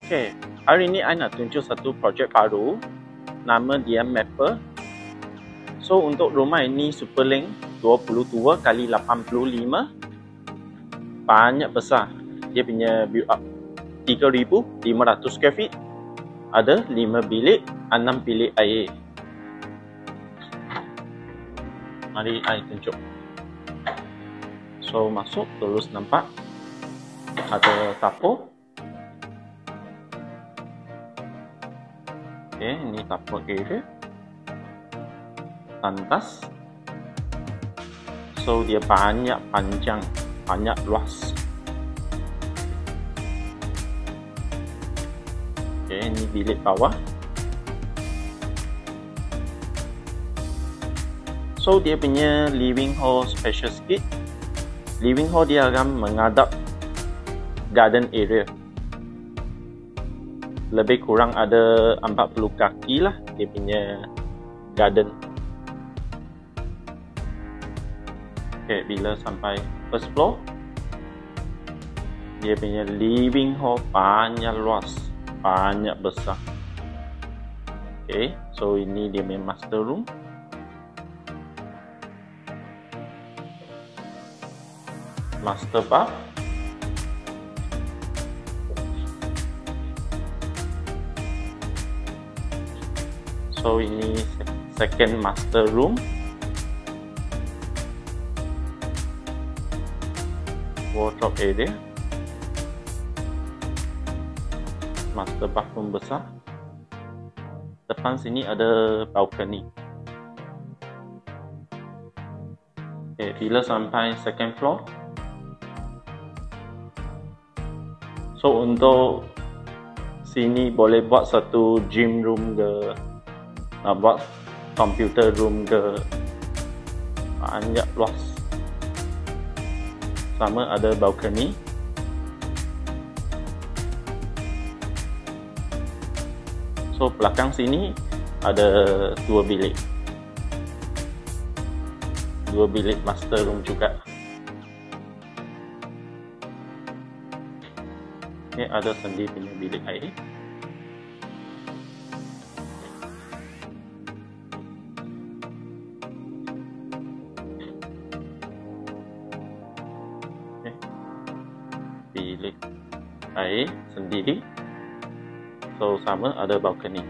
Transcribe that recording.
Okay, hari ni I nak tunjuk satu projek baru. Nama dia Mapper. So untuk rumah ini Superlink 22 kali 85. Banyak besar. Dia punya build up 3,500 square feet. Ada 5 bilik, 6 bilik air. Mari I tunjuk. So masuk terus nampak ada dapur. Okay, ini dapur area. Tandas. So dia banyak panjang, banyak luas. Okay, ini bilik bawah. So dia punya living hall special sikit. Living hall dia akan menghadap garden area. Lebih kurang ada 40 kaki lah dia punya garden. Okay, bila sampai first floor, dia punya living hall banyak luas, banyak besar. Okay, so ini dia punya master room. Master bath. So ini second master room. Wardrobe area. Master bathroom besar. Depan sini ada balcony. Okay, bila sampai second floor. So untuk sini boleh buat satu gym room ke, buat computer room ke, banyak luas. Sama ada balcony. So belakang sini ada 2 bilik. 2 bilik master room juga. Okay, ada sendiri punya bilik air. Okay. Bilik air sendiri. So sama ada balcony.